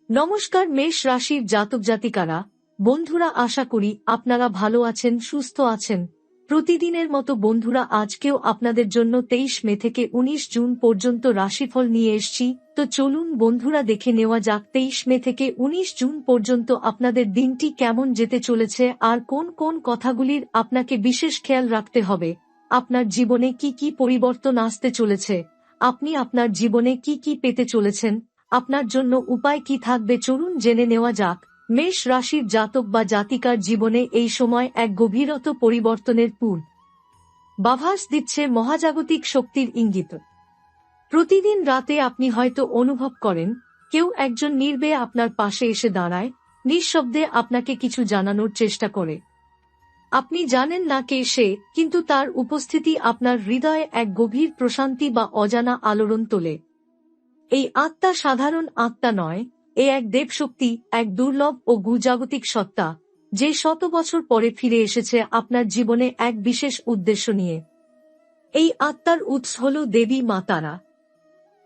নমস্কার মেষ রাশির জাতক জাতিকারা, বন্ধুরা, আশা করি আপনারা ভালো আছেন, সুস্থ আছেন। প্রতিদিনের মতো বন্ধুরা, আজকেও আপনাদের জন্য 23 মে থেকে 19 জুন পর্যন্ত রাশিফল নিয়ে এসেছি। তো চলুন বন্ধুরা, দেখে নেওয়া যাক 23 মে থেকে 19 জুন পর্যন্ত আপনাদের দিনটি কেমন যেতে চলেছে আর কোন কোন কথাগুলির আপনাকে বিশেষ খেয়াল রাখতে হবে। আপনার জীবনে কি কি পরিবর্তন আসতে চলেছে, আপনি আপনার জীবনে কি কি পেতে চলেছেন, আপনার জন্য উপায় কি থাকবে, চলুন জেনে নেওয়া যাক। মেষ রাশির জাতক বা জাতিকার জীবনে এই সময় এক গভীরতর পরিবর্তনের পূর্বাভাস দিচ্ছে মহাজাগতিক শক্তির ইঙ্গিত। প্রতিদিন রাতে আপনি হয়তো অনুভব করেন কেউ একজন নির্বেয়ে আপনার পাশে এসে দাঁড়ায়, নিঃশব্দে আপনাকে কিছু জানানোর চেষ্টা করে। আপনি জানেন না কে সে, কিন্তু তার উপস্থিতি আপনার হৃদয়ে এক গভীর প্রশান্তি বা অজানা আলোড়ন তোলে। এই আত্মা সাধারণ আত্মা নয়, এ এক দেবশক্তি, এক দুর্লভ ও গুজাগতিক সত্তা, যে শত বছর পরে ফিরে এসেছে আপনার জীবনে এক বিশেষ উদ্দেশ্য নিয়ে। এই আত্মার উৎস হল দেবী মা তারা।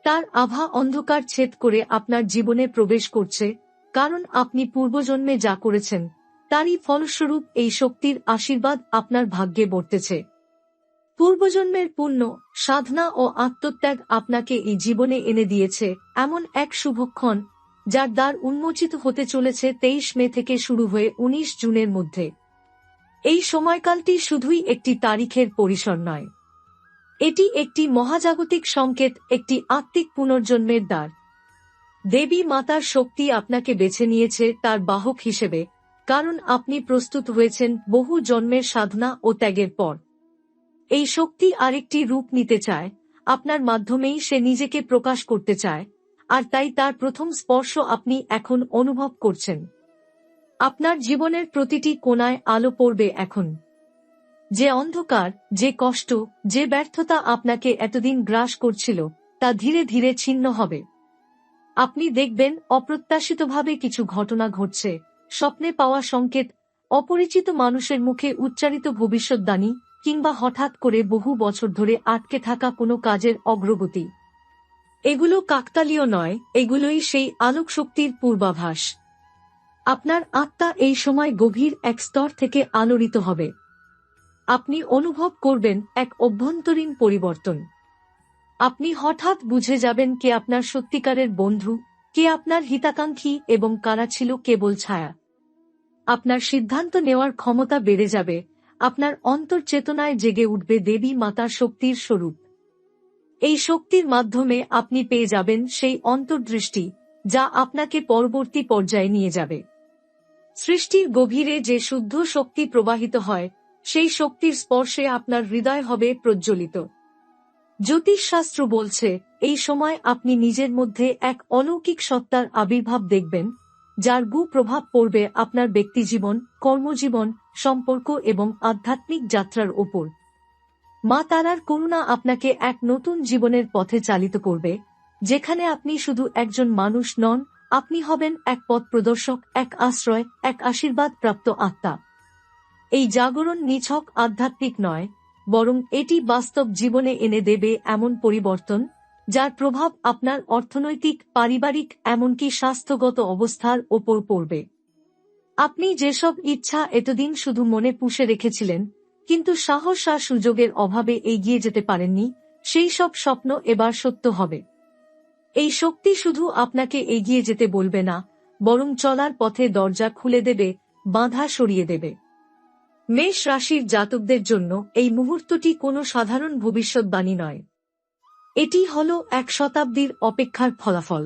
তার আভা অন্ধকার ছেদ করে আপনার জীবনে প্রবেশ করছে, কারণ আপনি পূর্বজন্মে যা করেছেন তারই ফলস্বরূপ এই শক্তির আশীর্বাদ আপনার ভাগ্যে বর্তেছে। পূর্বজন্মের পুণ্য, সাধনা ও আত্মত্যাগ আপনাকে এই জীবনে এনে দিয়েছে এমন এক শুভক্ষণ, যার দ্বার উন্মোচিত হতে চলেছে 23 মে থেকে শুরু হয়ে 19 জুনের মধ্যে। এই সময়কালটি শুধুই একটি তারিখের পরিসর নয়, এটি একটি মহাজাগতিক সংকেত, একটি আত্মিক পুনর্জন্মের দ্বার। দেবী মাতার শক্তি আপনাকে বেছে নিয়েছে তার বাহক হিসেবে, কারণ আপনি প্রস্তুত হয়েছেন বহু জন্মের সাধনা ও ত্যাগের পর। এই শক্তি আরেকটি রূপ নিতে চায়, আপনার মাধ্যমেই সে নিজেকে প্রকাশ করতে চায়, আর তাই তার প্রথম স্পর্শ আপনি এখন অনুভব করছেন। আপনার জীবনের প্রতিটি কোণায় আলো পড়বে এখন। যে অন্ধকার, যে কষ্ট, যে ব্যর্থতা আপনাকে এতদিন গ্রাস করছিল, তা ধীরে ধীরে ছিন্ন হবে। আপনি দেখবেন অপ্রত্যাশিতভাবে কিছু ঘটনা ঘটছে, স্বপ্নে পাওয়া সংকেত, অপরিচিত মানুষের মুখে উচ্চারিত ভবিষ্যদ্বাণী, কিংবা হঠাৎ করে বহু বছর ধরে আটকে থাকা কোনো কাজের অগ্রগতি। এগুলো কাকতালীয় নয়, এগুলোই সেই আলোক শক্তির পূর্বাভাস। আপনার আত্মা এই সময় গভীর এক স্তর থেকে আলোড়িত হবে। আপনি অনুভব করবেন এক অভ্যন্তরীণ পরিবর্তন। আপনি হঠাৎ বুঝে যাবেন কে আপনার সত্যিকারের বন্ধু, কে আপনার হিতাকাঙ্ক্ষী এবং কারা ছিল কেবল ছায়া। আপনার সিদ্ধান্ত নেওয়ার ক্ষমতা বেড়ে যাবে, আপনার অন্তর্চেতনায় জেগে উঠবে দেবী মাতার শক্তির স্বরূপ। এই শক্তির মাধ্যমে আপনি পেয়ে যাবেন সেই অন্তর্দৃষ্টি, যা আপনাকে পরবর্তী পর্যায়ে নিয়ে যাবে। সৃষ্টির গভীরে যে শুদ্ধ শক্তি প্রবাহিত হয়, সেই শক্তির স্পর্শে আপনার হৃদয় হবে প্রজ্বলিত। জ্যোতিষশাস্ত্র বলছে, এই সময় আপনি নিজের মধ্যে এক অলৌকিক সত্তার আবির্ভাব দেখবেন, যার গু প্রভাব পড়বে আপনার ব্যক্তিজীবন, কর্মজীবন, সম্পর্ক এবং আধ্যাত্মিক যাত্রার ওপর। মা তারার করুণা আপনাকে এক নতুন জীবনের পথে চালিত করবে, যেখানে আপনি শুধু একজন মানুষ নন, আপনি হবেন এক পথ প্রদর্শক, এক আশ্রয়, এক আশীর্বাদ প্রাপ্ত আত্মা। এই জাগরণ নিছক আধ্যাত্মিক নয়, বরং এটি বাস্তব জীবনে এনে দেবে এমন পরিবর্তন, যার প্রভাব আপনার অর্থনৈতিক, পারিবারিক, এমনকি স্বাস্থ্যগত অবস্থার ওপর পড়বে। আপনি যেসব ইচ্ছা এতদিন শুধু মনে পুষে রেখেছিলেন, কিন্তু সাহস আর সুযোগের অভাবে এগিয়ে যেতে পারেননি, সেই সব স্বপ্ন এবার সত্য হবে। এই শক্তি শুধু আপনাকে এগিয়ে যেতে বলবে না, বরং চলার পথে দরজা খুলে দেবে, বাধা সরিয়ে দেবে। মেষ রাশির জাতকদের জন্য এই মুহূর্তটি কোনো সাধারণ ভবিষ্যদ্বাণী নয়। এটি হল এক শতাব্দীর অপেক্ষার ফলাফল।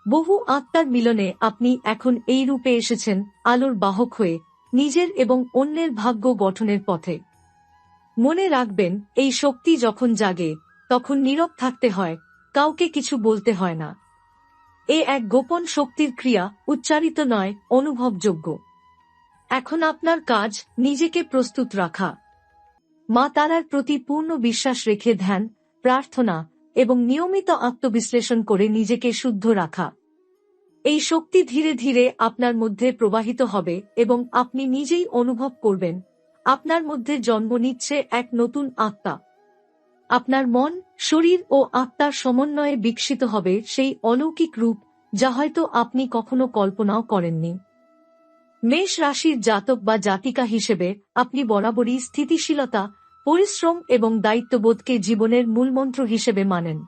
বহু আত্মার মিলনে আপনি এখন এই রূপে এসেছেন, আলোর বাহক হয়ে, নিজের এবং অন্যের ভাগ্য গঠনের পথে। মনে রাখবেন, এই শক্তি যখন জাগে, তখন নীরব থাকতে হয়, কাউকে কিছু বলতে হয় না। এ এক গোপন শক্তির ক্রিয়া, উচ্চারিত নয়, অনুভবযোগ্য। এখন আপনার কাজ নিজেকে প্রস্তুত রাখা। মা তারার প্রতি পূর্ণ বিশ্বাস রেখে ধ্যান, প্রার্থনা এবং নিয়মিত আত্মবিশ্লেষণ করে নিজেকে শুদ্ধ রাখা। এই শক্তি ধীরে ধীরে আপনার মধ্যে প্রবাহিত হবে এবং আপনি নিজেই অনুভব করবেন, আপনার মধ্যে জন্ম নিচ্ছে এক নতুন আত্মা। আপনার মন, শরীর ও আত্মার সমন্বয়ে বিকশিত হবে সেই অলৌকিক রূপ, যা হয়তো আপনি কখনো কল্পনাও করেননি। মেষ রাশির জাতক বা জাতিকা হিসেবে আপনি বরাবরই স্থিতিশীলতা, পরিশ্রম এবং দায়িত্ববোধকে জীবনের মূলমন্ত্র হিসেবে মানেন।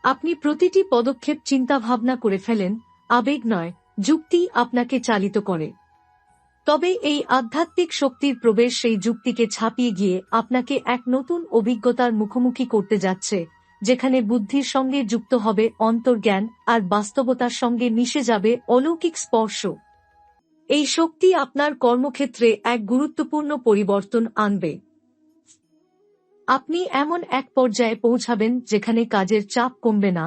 আপনি প্রতিটি পদক্ষেপ চিন্তাভাবনা করে ফেলেন, আবেগ নয়, যুক্তি আপনাকে চালিত করে। তবে এই আধ্যাত্মিক শক্তির প্রবেশ সেই যুক্তিকে ছাপিয়ে গিয়ে আপনাকে এক নতুন অভিজ্ঞতার মুখোমুখি করতে যাচ্ছে, যেখানে বুদ্ধির সঙ্গে যুক্ত হবে অন্তর্জ্ঞান আর বাস্তবতার সঙ্গে মিশে যাবে অলৌকিক স্পর্শ। এই শক্তি আপনার কর্মক্ষেত্রে এক গুরুত্বপূর্ণ পরিবর্তন আনবে। আপনি এমন এক পর্যায়ে পৌঁছাবেন যেখানে কাজের চাপ কমবে না,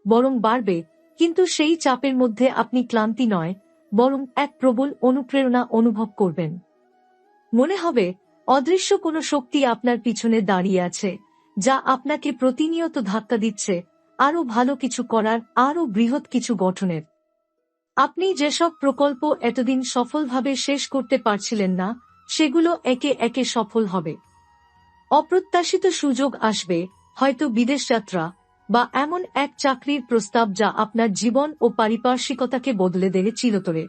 বরং বাড়বে, কিন্তু সেই চাপের মধ্যে আপনি ক্লান্তি নয়, বরং এক প্রবল অনুপ্রেরণা অনুভব করবেন। মনে হবে অদৃশ্য কোনো শক্তি আপনার পিছনে দাঁড়িয়ে আছে, যা আপনাকে প্রতিনিয়ত ধাক্কা দিচ্ছে আরও ভালো কিছু করার, আরও বৃহৎ কিছু গঠনের। আপনি যেসব প্রকল্প এতদিন সফলভাবে শেষ করতে পারছিলেন না, সেগুলো একে একে সফল হবে। অপ্রত্যাশিত সুযোগ আসবে, হয়তো বিদেশ যাত্রা বা এমন এক চাকরির প্রস্তাব যা আপনার জীবন ও পারিপার্শ্বিকতাকে বদলে দেবে চিরতরে।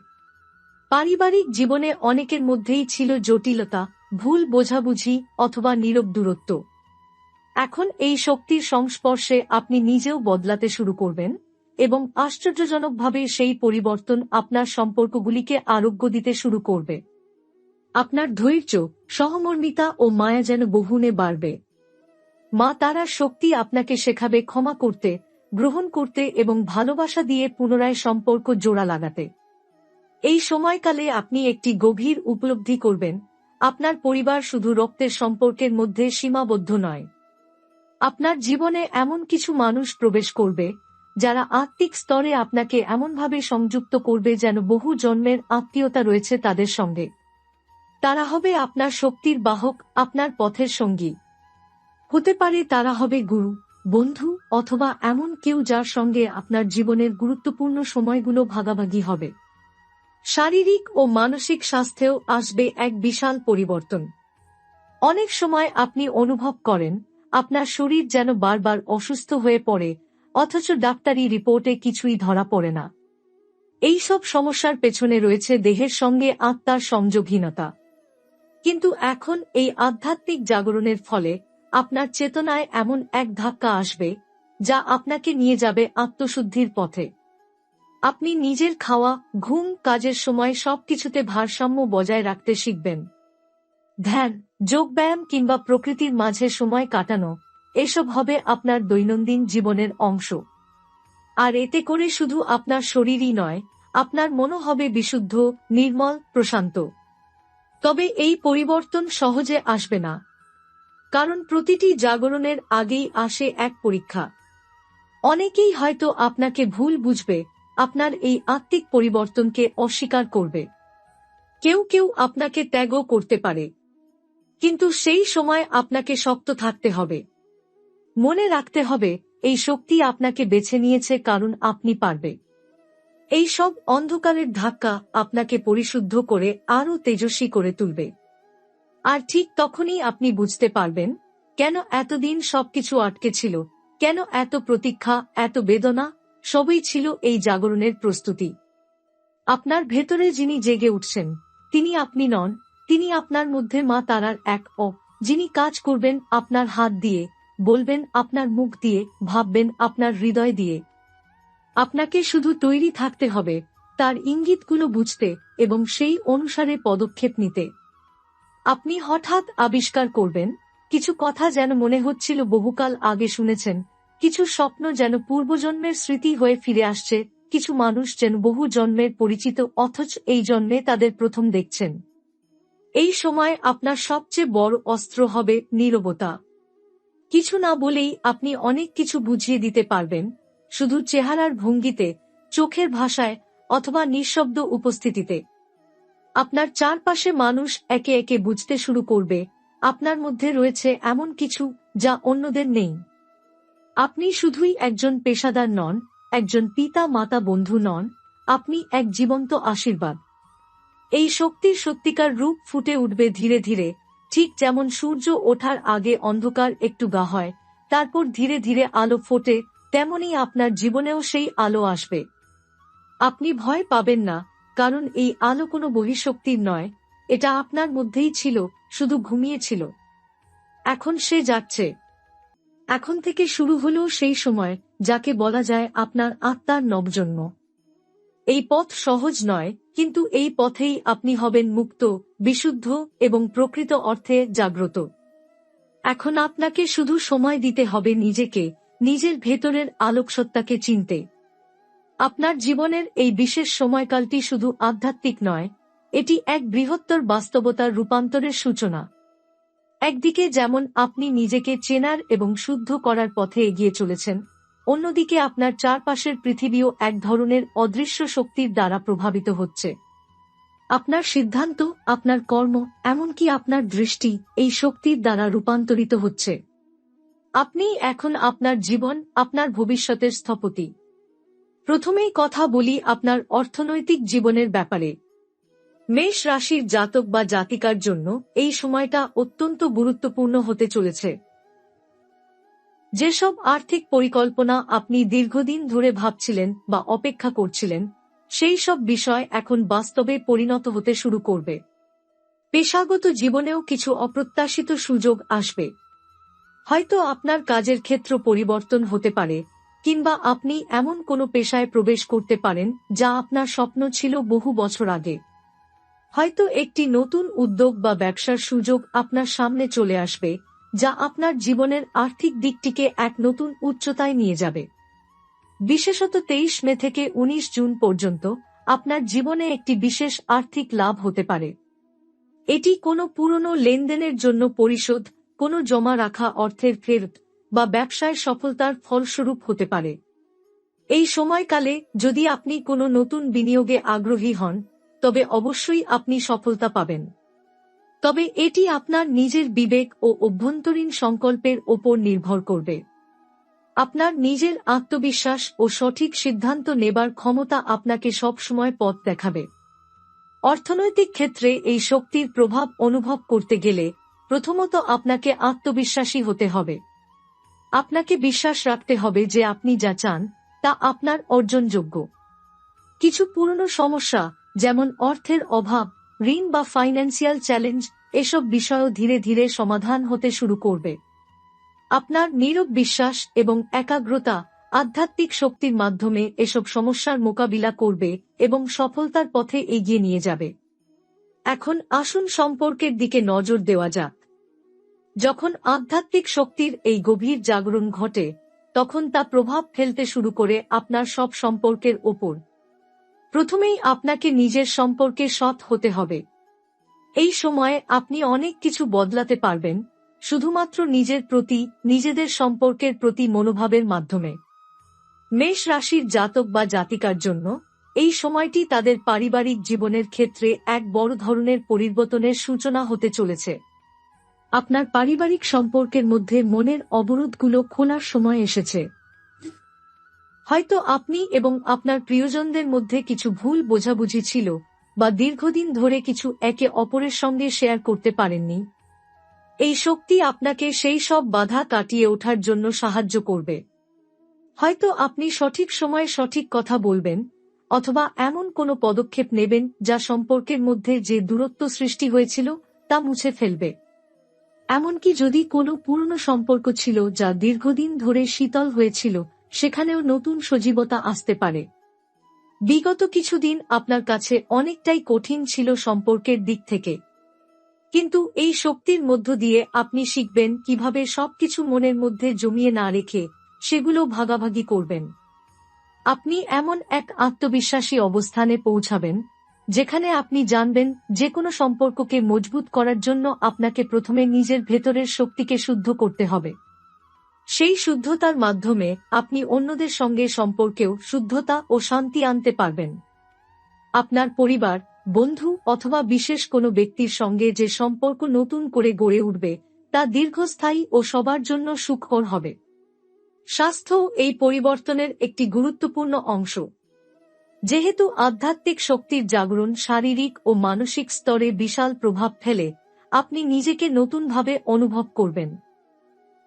পারিবারিক জীবনে অনেকের মধ্যেই ছিল জটিলতা, ভুল বোঝাবুঝি অথবা নীরব দূরত্ব। এখন এই শক্তির সংস্পর্শে আপনি নিজেও বদলাতে শুরু করবেন, এবং আশ্চর্যজনকভাবে সেই পরিবর্তন আপনার সম্পর্কগুলিকে আরোগ্য দিতে শুরু করবে। আপনার ধৈর্য, সহমর্মিতা ও মায়া যেন বহুগুণে বাড়বে। মা তারার শক্তি আপনাকে শেখাবে ক্ষমা করতে, গ্রহণ করতে এবং ভালোবাসা দিয়ে পুনরায় সম্পর্ক জোড়া লাগাতে। এই সময়কালে আপনি একটি গভীর উপলব্ধি করবেন, আপনার পরিবার শুধু রক্তের সম্পর্কের মধ্যে সীমাবদ্ধ নয়। আপনার জীবনে এমন কিছু মানুষ প্রবেশ করবে, যারা আত্মিক স্তরে আপনাকে এমনভাবে সংযুক্ত করবে যেন বহু জন্মের আত্মীয়তা রয়েছে তাদের সঙ্গে। তারা হবে আপনার শক্তির বাহক, আপনার পথের সঙ্গী। হতে পারে তারা হবে গুরু, বন্ধু অথবা এমন কেউ যার সঙ্গে আপনার জীবনের গুরুত্বপূর্ণ সময়গুলো ভাগাভাগি হবে। শারীরিক ও মানসিক স্বাস্থ্যেও আসবে এক বিশাল পরিবর্তন। অনেক সময় আপনি অনুভব করেন আপনার শরীর যেন বারবার অসুস্থ হয়ে পড়ে, অথচ ডাক্তারি রিপোর্টে কিছুই ধরা পড়ে না। এই সব সমস্যার পেছনে রয়েছে দেহের সঙ্গে আত্মার সংযোগহীনতা। কিন্তু এখন এই আধ্যাত্মিক জাগরণের ফলে আপনার চেতনায় এমন এক ধাক্কা আসবে, যা আপনাকে নিয়ে যাবে আত্মশুদ্ধির পথে। আপনি নিজের খাওয়া, ঘুম, কাজের সময় সবকিছুতে ভারসাম্য বজায় রাখতে শিখবেন। ধ্যান, যোগব্যায়াম কিংবা প্রকৃতির মাঝে সময় কাটানো, এসব হবে আপনার দৈনন্দিন জীবনের অংশ। আর এতে করে শুধু আপনার শরীরই নয়, আপনার মনও হবে বিশুদ্ধ, নির্মল, প্রশান্ত। তবে এই পরিবর্তন সহজে আসবে না, কারণ প্রতিটি জাগরণের আগেই আসে এক পরীক্ষা। অনেকেই হয়তো আপনাকে ভুল বুঝবে, আপনার এই আত্মিক পরিবর্তনকে অস্বীকার করবে। কেউ কেউ আপনাকে ত্যাগও করতে পারে। কিন্তু সেই সময় আপনাকে শক্ত থাকতে হবে। মনে রাখতে হবে, এই শক্তি আপনাকে বেছে নিয়েছে কারণ আপনি পারবে। এই সব অন্ধকারের ধাক্কা আপনাকে পরিশুদ্ধ করে আরও তেজস্বী করে তুলবে। আর ঠিক তখনই আপনি বুঝতে পারবেন, কেন এতদিন সবকিছু আটকে ছিল, কেন এত প্রতীক্ষা, এত বেদনা, সবই ছিল এই জাগরণের প্রস্তুতি। আপনার ভেতরে যিনি জেগে উঠছেন, তিনি আপনি নন, তিনি আপনার মধ্যে মা তারার এক যিনি কাজ করবেন আপনার হাত দিয়ে, বলবেন আপনার মুখ দিয়ে, ভাববেন আপনার হৃদয় দিয়ে। আপনাকে শুধু তৈরি থাকতে হবে তার ইঙ্গিতগুলো বুঝতে এবং সেই অনুসারে পদক্ষেপ নিতে। আপনি হঠাৎ আবিষ্কার করবেন, কিছু কথা যেন মনে হচ্ছিল বহুকাল আগে শুনেছেন, কিছু স্বপ্ন যেন পূর্বজন্মের স্মৃতি হয়ে ফিরে আসছে, কিছু মানুষ যেন বহু জন্মের পরিচিত অথচ এই জন্মে তাদের প্রথম দেখছেন। এই সময় আপনার সবচেয়ে বড় অস্ত্র হবে নীরবতা। কিছু না বলেই আপনি অনেক কিছু বুঝিয়ে দিতে পারবেন, শুধু চেহারার ভঙ্গিতে, চোখের ভাষায় অথবা নিঃশব্দ উপস্থিতিতে। আপনার চারপাশে মানুষ একে একে বুঝতে শুরু করবে, আপনার মধ্যে রয়েছে এমন কিছু যা অন্যদের নেই। আপনি শুধুই একজন পেশাদার নন, একজন পিতা, মাতা, বন্ধু নন, আপনি এক জীবন্ত আশীর্বাদ। এই শক্তির সত্যিকার রূপ ফুটে উঠবে ধীরে ধীরে, ঠিক যেমন সূর্য ওঠার আগে অন্ধকার একটু গা হয়, তারপর ধীরে ধীরে আলো ফোটে, তেমনি আপনার জীবনেও সেই আলো আসবে। আপনি ভয় পাবেন না, কারণ এই আলো কোনো বহিঃশক্তির নয়, এটা আপনার মধ্যেই ছিল, শুধু ঘুমিয়েছিল। এখন সে যাচ্ছে। এখন থেকে শুরু হলো সেই সময় যাকে বলা যায় আপনার আত্মার নবজন্ম। এই পথ সহজ নয়, কিন্তু এই পথেই আপনি হবেন মুক্ত, বিশুদ্ধ এবং প্রকৃত অর্থে জাগ্রত। এখন আপনাকে শুধু সময় দিতে হবে নিজেকে, নিজের ভেতরের আলোকসত্তাকে চিনতে। আপনার জীবনের এই বিশেষ সময়কালটি শুধু আধ্যাত্মিক নয়, এটি এক বৃহত্তর বাস্তবতার রূপান্তরের সূচনা। একদিকে যেমন আপনি নিজেকে চেনার এবং শুদ্ধ করার পথে এগিয়ে চলেছেন, অন্যদিকে আপনার চারপাশের পৃথিবীও এক ধরনের অদৃশ্য শক্তির দ্বারা প্রভাবিত হচ্ছে। আপনার সিদ্ধান্ত, আপনার কর্ম, এমনকি আপনার দৃষ্টি এই শক্তির দ্বারা রূপান্তরিত হচ্ছে। আপনি এখন আপনার জীবন, আপনার ভবিষ্যতের স্থপতি। প্রথমেই কথা বলি আপনার অর্থনৈতিক জীবনের ব্যাপারে। মেষ রাশির জাতক বা জাতিকার জন্য এই সময়টা অত্যন্ত গুরুত্বপূর্ণ হতে চলেছে। যেসব আর্থিক পরিকল্পনা আপনি দীর্ঘদিন ধরে ভাবছিলেন বা অপেক্ষা করছিলেন, সেই সব বিষয় এখন বাস্তবে পরিণত হতে শুরু করবে। পেশাগত জীবনেও কিছু অপ্রত্যাশিত সুযোগ আসবে। হয়তো আপনার কাজের ক্ষেত্র পরিবর্তন হতে পারে, কিংবা আপনি এমন কোনো পেশায় প্রবেশ করতে পারেন যা আপনার স্বপ্ন ছিল বহু বছর আগে। হয়তো একটি নতুন উদ্যোগ বা ব্যবসার সুযোগ আপনার সামনে চলে আসবে, যা আপনার জীবনের আর্থিক দিকটিকে এক নতুন উচ্চতায় নিয়ে যাবে। বিশেষত 23 মে থেকে 19 জুন পর্যন্ত আপনার জীবনে একটি বিশেষ আর্থিক লাভ হতে পারে। এটি কোনো পুরনো লেনদেনের জন্য পরিশোধ, কোনো জমা রাখা অর্থের ফেরত, বা ব্যবসায় সফলতার ফলস্বরূপ হতে পারে। এই সময়কালে যদি আপনি কোনো নতুন বিনিয়োগে আগ্রহী হন, তবে অবশ্যই আপনি সফলতা পাবেন। তবে এটি আপনার নিজের বিবেক ও অভ্যন্তরীণ সংকল্পের ওপর নির্ভর করবে। আপনার নিজের আত্মবিশ্বাস ও সঠিক সিদ্ধান্ত নেবার ক্ষমতা আপনাকে সবসময় পথ দেখাবে। অর্থনৈতিক ক্ষেত্রে এই শক্তির প্রভাব অনুভব করতে গেলে প্রথমত আপনাকে আত্মবিশ্বাসী হতে হবে। আপনাকে বিশ্বাস রাখতে হবে যে আপনি যা চান তা আপনার অর্জনযোগ্য। কিছু পুরনো সমস্যা, যেমন অর্থের অভাব, ঋণ বা ফাইন্যান্সিয়াল চ্যালেঞ্জ, এসব বিষয়ও ধীরে ধীরে সমাধান হতে শুরু করবে। আপনার নীরব বিশ্বাস এবং একাগ্রতা আধ্যাত্মিক শক্তির মাধ্যমে এসব সমস্যার মোকাবিলা করবে এবং সফলতার পথে এগিয়ে নিয়ে যাবে। এখন আসুন সম্পর্কের দিকে নজর দেওয়া যাক। যখন আধ্যাত্মিক শক্তির এই গভীর জাগরণ ঘটে, তখন তা প্রভাব ফেলতে শুরু করে আপনার সব সম্পর্কের ওপর। প্রথমেই আপনাকে নিজের সম্পর্কে সৎ হতে হবে। এই সময়ে আপনি অনেক কিছু বদলাতে পারবেন, শুধুমাত্র নিজের প্রতি, নিজেদের সম্পর্কের প্রতি মনোভাবের মাধ্যমে। মেষ রাশির জাতক বা জাতিকার জন্য এই সময়টি তাদের পারিবারিক জীবনের ক্ষেত্রে এক বড় ধরনের পরিবর্তনের সূচনা হতে চলেছে। আপনার পারিবারিক সম্পর্কের মধ্যে মনের অবরোধগুলো খোলার সময় এসেছে। হয়তো আপনি এবং আপনার প্রিয়জনদের মধ্যে কিছু ভুল বোঝাবুঝি ছিল, বা দীর্ঘদিন ধরে কিছু একে অপরের সঙ্গে শেয়ার করতে পারেননি। এই শক্তি আপনাকে সেই সব বাধা কাটিয়ে ওঠার জন্য সাহায্য করবে। হয়তো আপনি সঠিক সময়ে সঠিক কথা বলবেন, অথবা এমন কোনো পদক্ষেপ নেবেন যা সম্পর্কের মধ্যে যে দূরত্ব সৃষ্টি হয়েছিল তা মুছে ফেলবে। এমনকি যদি কোনো পুরনো সম্পর্ক ছিল যা দীর্ঘদিন ধরে শীতল হয়েছিল, সেখানেও নতুন সজীবতা আসতে পারে। বিগত কিছুদিন আপনার কাছে অনেকটাই কঠিন ছিল সম্পর্কের দিক থেকে, কিন্তু এই শক্তির মধ্য দিয়ে আপনি শিখবেন কিভাবে সবকিছু মনের মধ্যে জমিয়ে না রেখে সেগুলো ভাগাভাগি করবেন। আপনি এমন এক আত্মবিশ্বাসী অবস্থানে পৌঁছাবেন যেখানে আপনি জানবেন যে কোনো সম্পর্ককে মজবুত করার জন্য আপনাকে প্রথমে নিজের ভেতরের শক্তিকে শুদ্ধ করতে হবে। সেই শুদ্ধতার মাধ্যমে আপনি অন্যদের সঙ্গে সম্পর্কেও শুদ্ধতা ও শান্তি আনতে পারবেন। আপনার পরিবার, বন্ধু অথবা বিশেষ কোনো ব্যক্তির সঙ্গে যে সম্পর্ক নতুন করে গড়ে উঠবে তা দীর্ঘস্থায়ী ও সবার জন্য সুখকর হবে। স্বাস্থ্য এই পরিবর্তনের একটি গুরুত্বপূর্ণ অংশ। যেহেতু আধ্যাত্মিক শক্তির জাগরণ শারীরিক ও মানসিক স্তরে বিশাল প্রভাব ফেলে, আপনি নিজেকে নতুনভাবে অনুভব করবেন।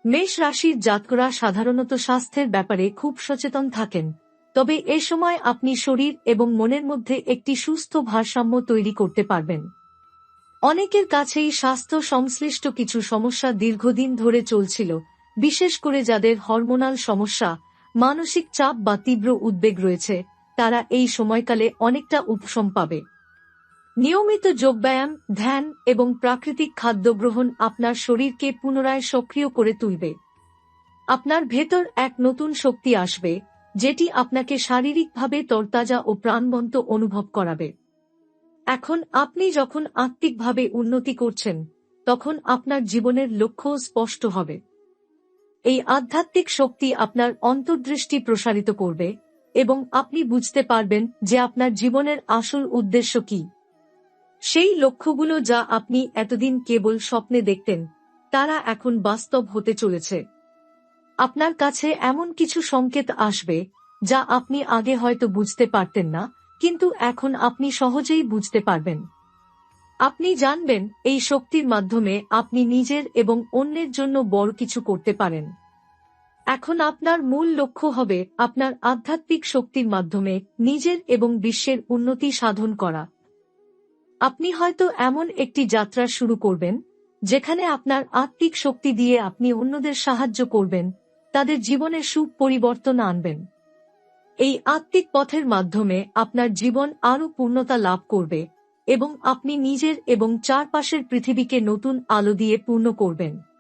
মেষ রাশির জাতকরা সাধারণত স্বাস্থ্যের ব্যাপারে খুব সচেতন থাকেন, তবে এ সময় আপনি শরীর এবং মনের মধ্যে একটি সুস্থ ভারসাম্য তৈরি করতে পারবেন। অনেকের কাছেই স্বাস্থ্য সংশ্লিষ্ট কিছু সমস্যা দীর্ঘদিন ধরে চলছিল, বিশেষ করে যাদের হরমোনাল সমস্যা, মানসিক চাপ বা তীব্র উদ্বেগ রয়েছে, তারা এই সময়কালে অনেকটা উপশম পাবে। নিয়মিত যোগব্যায়াম, ধ্যান এবং প্রাকৃতিক খাদ্য গ্রহণ আপনার শরীরকে পুনরায় সক্রিয় করে তুলবে। আপনার ভেতর এক নতুন শক্তি আসবে, যেটি আপনাকে শারীরিকভাবে তরতাজা ও প্রাণবন্ত অনুভব করাবে। এখন আপনি যখন আত্মিকভাবে উন্নতি করছেন, তখন আপনার জীবনের লক্ষ্য স্পষ্ট হবে। এই আধ্যাত্মিক শক্তি আপনার অন্তর্দৃষ্টি প্রসারিত করবে এবং আপনি বুঝতে পারবেন যে আপনার জীবনের আসল উদ্দেশ্য কি। সেই লক্ষ্যগুলো যা আপনি এতদিন কেবল স্বপ্নে দেখতেন, তারা এখন বাস্তব হতে চলেছে। আপনার কাছে এমন কিছু সংকেত আসবে যা আপনি আগে হয়তো বুঝতে পারতেন না, কিন্তু এখন আপনি সহজেই বুঝতে পারবেন। আপনি জানবেন এই শক্তির মাধ্যমে আপনি নিজের এবং অন্যের জন্য বড় কিছু করতে পারেন। এখন আপনার মূল লক্ষ্য হবে আপনার আধ্যাত্মিক শক্তির মাধ্যমে নিজের এবং বিশ্বের উন্নতি সাধন করা। আপনি হয়তো এমন একটি যাত্রা শুরু করবেন, যেখানে আপনার আত্মিক শক্তি দিয়ে আপনি অন্যদের সাহায্য করবেন, তাদের জীবনে সুখ পরিবর্তন আনবেন। এই আত্মিক পথের মাধ্যমে আপনার জীবন আরও পূর্ণতা লাভ করবে এবং আপনি নিজের এবং চারপাশের পৃথিবীকে নতুন আলো দিয়ে পূর্ণ করবেন।